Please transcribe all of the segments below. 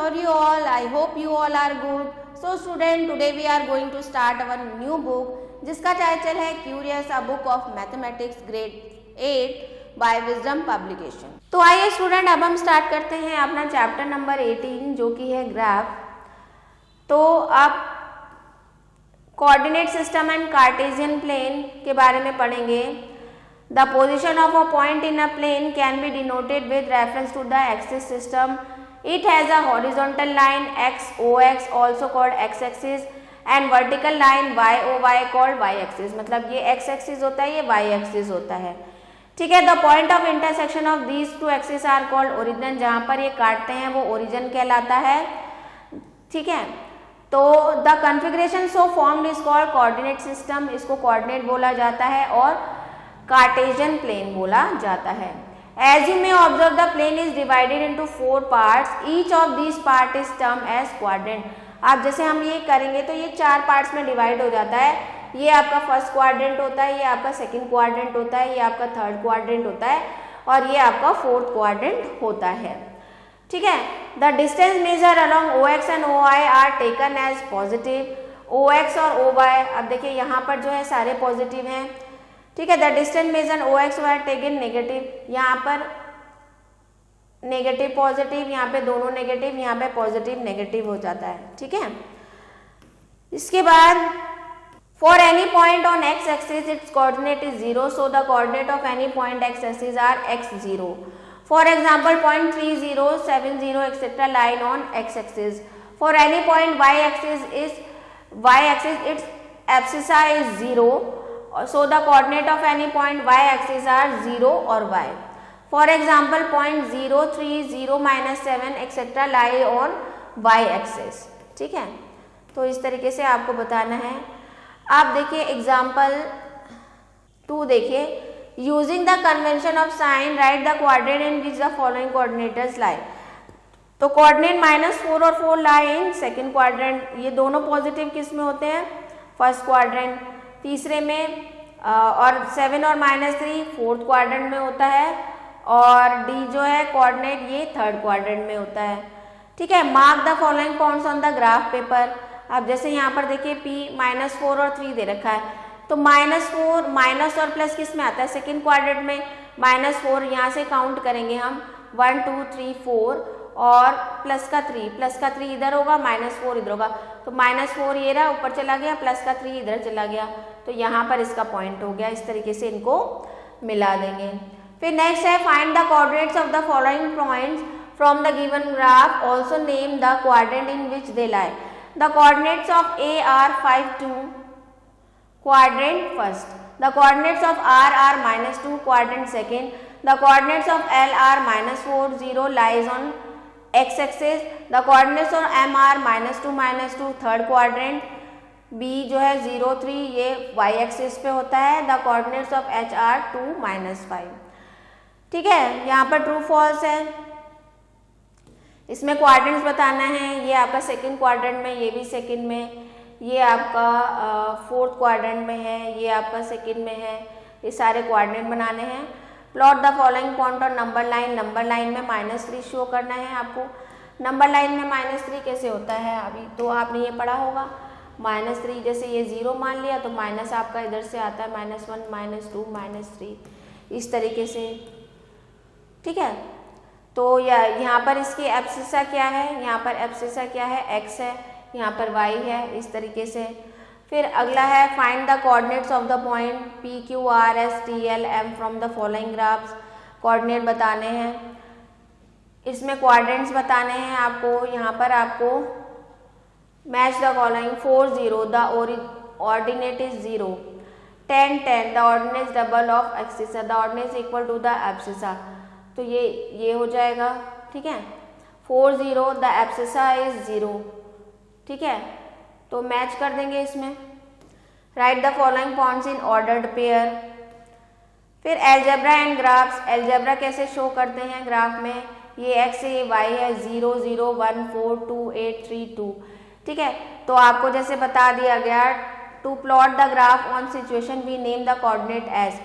how are you all? I hope you all are good. So student, today we are going to start our new book जिसका title है curious a book of mathematics grade 8 by wisdom publication. तो आइए student, अब हम start करते हैं अपना chapter number 18 जो कि है ग्राफ। तो आप coordinate system and Cartesian plane के बारे में पढ़ेंगे। The position of a point in a plane can be denoted with reference to the axis system. It has a horizontal line x-ox also called x-axis and vertical line y-o-y called y-axis। मतलब ये x-axis होता है, ये y-axis होता है। ठीक है। The point of intersection of these two axes are called origin। जहाँ पर ये काटते हैं वो origin कहलाता है। ठीक है। तो the configuration so formed is called coordinate system। इसको coordinate बोला जाता है और कार्टेशियन प्लेन बोला जाता है। As you may observe, the plane is divided into 4 parts. Each of these part is termed as quadrant। आप जैसे हम ये करेंगे तो ये 4 पार्ट्स में डिवाइड हो जाता है। ये आपका फर्स्ट क्वाड्रेंट होता है, ये आपका सेकंड क्वाड्रेंट होता है, ये आपका थर्ड क्वाड्रेंट होता है और ये आपका फोर्थ क्वाड्रेंट होता है। ठीक है। The distance measure along OX and OY are taken as positive. OX और OY, अब देखिए यहाँ पर जो है सारे पॉजिटिव हैं। ठीक है। The distance major OX were taken negative. यहाँ पर नेगेटिव पॉजिटिव, यहाँ पे दोनों नेगेटिव, यहाँ पे पॉजिटिव नेगेटिव हो जाता है। ठीक है। इसके बाद for any point on x axis its coordinate is 0, so the coordinate of any point x axis are x0। For example point 30, 70 etcetera line on x axis. For any point y axis its abscissa is 0, so the coordinate of any point y axis are 0 or y। For example point 0, 3, 0, -7 etc. lie on y axis। ठीक है। तो इस तरीके से आपको बताना है। आप देखिए एग्जाम्पल 2 देखिए। Using the convention of sign write the quadrant in which the following coordinators lie. तो कोऑर्डिनेट -4 और 4 लाई इन सेकेंड क्वाड्रेंट। ये दोनों पॉजिटिव किस में होते हैं? First quadrant. तीसरे में और 7 और -3 फोर्थ क्वाड्रेंट में होता है और D जो है कोऑर्डिनेट ये थर्ड क्वाड्रेंट में होता है। ठीक है। Mark the following points on the graph paper. अब जैसे यहाँ पर देखिए P -4 और 3 दे रखा है, तो -4 माइनस और प्लस किस में आता है? सेकेंड क्वाड्रेंट में। -4 यहाँ से काउंट करेंगे हम 1 2 3 4 और प्लस का 3 इधर होगा, -4 इधर होगा, तो -4 ये रहा ऊपर चला गया, प्लस का 3 इधर चला गया, तो यहाँ पर इसका पॉइंट हो गया। इस तरीके से इनको मिला देंगे। फिर नेक्स्ट है find the coordinates of the following points from the given graph, also name the quadrant in which they lie. The coordinates of A are 5 2 quadrant first. The coordinates of R are -2 quadrant second. The coordinates of L are -4 0 lies on x axis. The coordinates of M are -2 third quadrant. B जो है 0 3 ये y axis पे होता है। The coordinates of H are 2 -5। ठीक है। यहाँ पर ट्रू फॉल्स है, इसमें क्वाड्रेंट्स बताना है। ये आपका सेकंड क्वाड्रेंट में, ये भी सेकंड में, ये आपका फोर्थ क्वाड्रेंट में है, ये आपका सेकंड में है। ये सारे क्वाड्रेंट बनाने हैं। प्लॉट द फॉलोइंग पॉइंट और नंबर लाइन। नंबर लाइन में -3 शो करना है आपको। नंबर लाइन में -3 कैसे होता है? अभी तो आपने ये पढ़ा होगा। -3 जैसे ये 0 मान लिया तो माइनस आपका इधर से आता है -1 -2 -3 इस तरीके से। ठीक है। तो यहाँ पर इसकी एब्सिसा क्या है? यहाँ पर एब्सिसा क्या है? x है, यहाँ पर y है, इस तरीके से। फिर अगला है find the coordinates of the point P Q R S T L M from the following graphs. Coordinate बताने हैं, इसमें क्वाड्रेंट्स बताने हैं आपको। यहाँ पर आपको match the following 4 0 the ordinate is 0, 10 10 the ordinate double of abscissa, the ordinate equal to the abscissa. तो ये हो जाएगा। ठीक है। 4 0 द एब्सिसा इज 0। ठीक है। तो मैच कर देंगे इसमें। Right the following points in ordered pair. फिर एलजेब्रा एंड ग्राफ्स। एलजेब्रा कैसे शो करते हैं ग्राफ में? ये x है, ये y है, 0 0 1 4 2 8 3 2। ठीक है। तो आपको जैसे बता दिया गया to plot the graph on situation we name the coordinate as.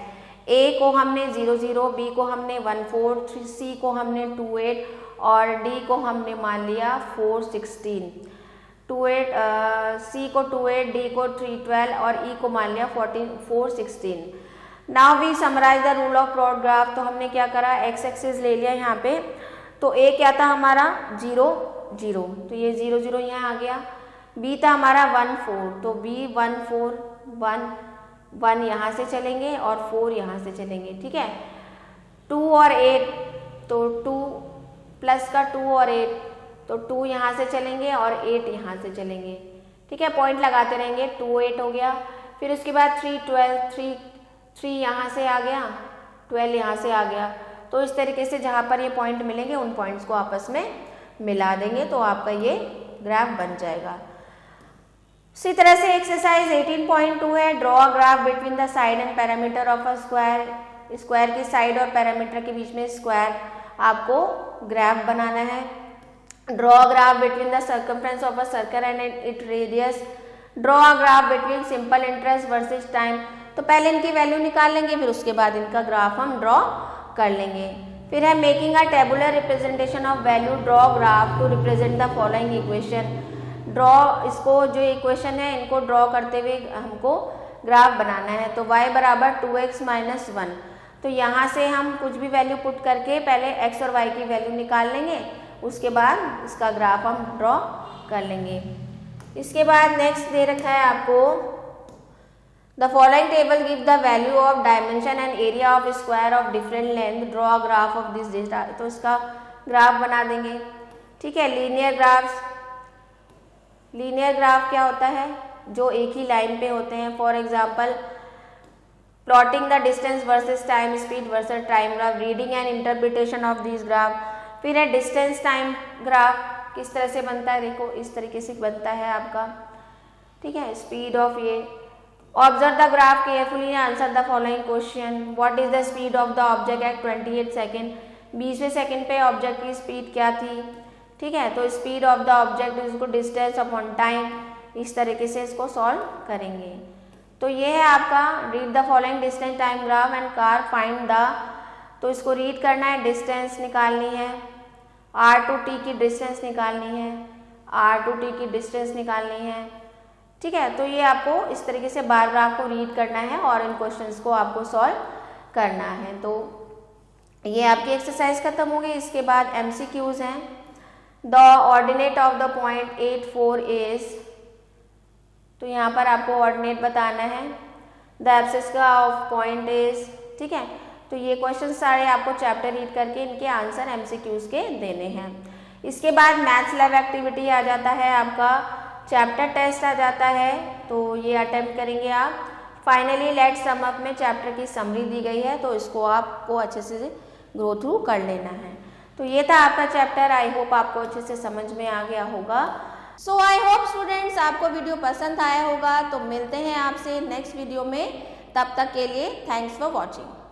A को हमने 0 0, B को हमने 1 4, C को हमने 2 8 और डी को हमने मान लिया 416, 28 सी को 28, डी को 312 और ई को मान लिया 416। Now we summarize the rule of plot graph. तो हमने क्या करा, एक्स एक्सिस ले लिया यहाँ पे, तो ए क्या था हमारा 0 0, तो ये 0 0 यहाँ आ गया। बी था हमारा 1 4, तो बी 1 4 1 1 यहाँ से चलेंगे और 4 यहाँ से चलेंगे, ठीक है। 2 और 8, तो 2 प्लस का 2 और 8, तो 2 यहाँ से चलेंगे और 8 यहाँ से चलेंगे, ठीक है। पॉइंट लगाते रहेंगे, 2 8 हो गया। फिर उसके बाद 3 12, 3 यहाँ से आ गया, 12 यहाँ से आ गया। तो इस तरीके से जहाँ पर ये पॉइंट मिलेंगे उन पॉइंट्स को आपस में मिला देंगे तो आपका ये ग्राफ बन जाएगा। इसी तरह से एक्सरसाइज 18.2 है, draw a graph between the side and parameter of a square. Square की साइड और पैरामीटर के बीच में स्क्वायर आपको ग्राफ बनाना है। Draw a graph between the circumference of a circle and it radius. Draw a graph between simple interest versus time. तो पहले इनकी value निकाल लेंगे, फिर उसके बाद इनका ग्राफ हम ड्रॉ कर लेंगे। फिर है making a tabular representation of value, draw graph to represent the following equation. Draw, इसको जो इक्वेशन है इनको ड्रॉ करते हुए हमको ग्राफ बनाना है। तो y बराबर 2x माइनस 1, तो यहाँ से हम कुछ भी वैल्यू पुट करके पहले x और y की वैल्यू निकाल लेंगे, उसके बाद इसका ग्राफ हम ड्रॉ कर लेंगे। इसके बाद नेक्स्ट दे रखा है आपको, the following table give the value of dimension and area of square of different length, draw graph of this data. तो इसका ग्राफ बना देंगे, ठीक है। लीनियर ग्राफ्स, लीनियर ग्राफ क्या होता है, जो एक ही लाइन पे होते हैं। For example plotting the distance versus time, speed versus time graph, reading and interpretation of this graph. फिर है डिस्टेंस टाइम ग्राफ, किस तरह से बनता है, देखो इस तरीके से बनता है आपका, ठीक है। स्पीड ऑफ ये, observe the graph carefully, answer the following question. What is the speed of the object at 28 second, 20वें सेकेंड पे ऑब्जेक्ट की स्पीड क्या थी, ठीक है। तो स्पीड ऑफ द ऑब्जेक्ट इसको डिस्टेंस अपॉन टाइम, इस तरीके से इसको सॉल्व करेंगे। तो ये है आपका read the following distance time graph and car find the, तो इसको रीड करना है, डिस्टेंस निकालनी है, r to t की डिस्टेंस निकालनी है, r to t की डिस्टेंस निकालनी है, ठीक है। तो ये आपको इस तरीके से बार बार आपको रीड करना है और इन क्वेश्चंस को आपको सॉल्व करना है। तो ये आपकी एक्सरसाइज खत्म होगी। इसके बाद MCQs हैं। The ordinate of the point 8 4 is, तो यहाँ पर आपको ऑर्डिनेट बताना है। द एब्सिस का ऑफ पॉइंट इज, ठीक है। तो ये क्वेश्चन सारे आपको चैप्टर रीड करके इनके आंसर MCQs के देने हैं। इसके बाद मैथ्स लैब एक्टिविटी आ जाता है आपका, चैप्टर टेस्ट आ जाता है, तो ये अटेम्प्ट करेंगे आप। फाइनली लेट सम अप में चैप्टर की समरी दी गई है, तो इसको आपको अच्छे से गो थ्रू कर लेना है। तो ये था आपका चैप्टर। आई होप आपको अच्छे से समझ में आ गया होगा। सो आई होप स्टूडेंट्स आपको वीडियो पसंद आया होगा। तो मिलते हैं आपसे नेक्स्ट वीडियो में, तब तक के लिए थैंक्स फॉर वॉचिंग।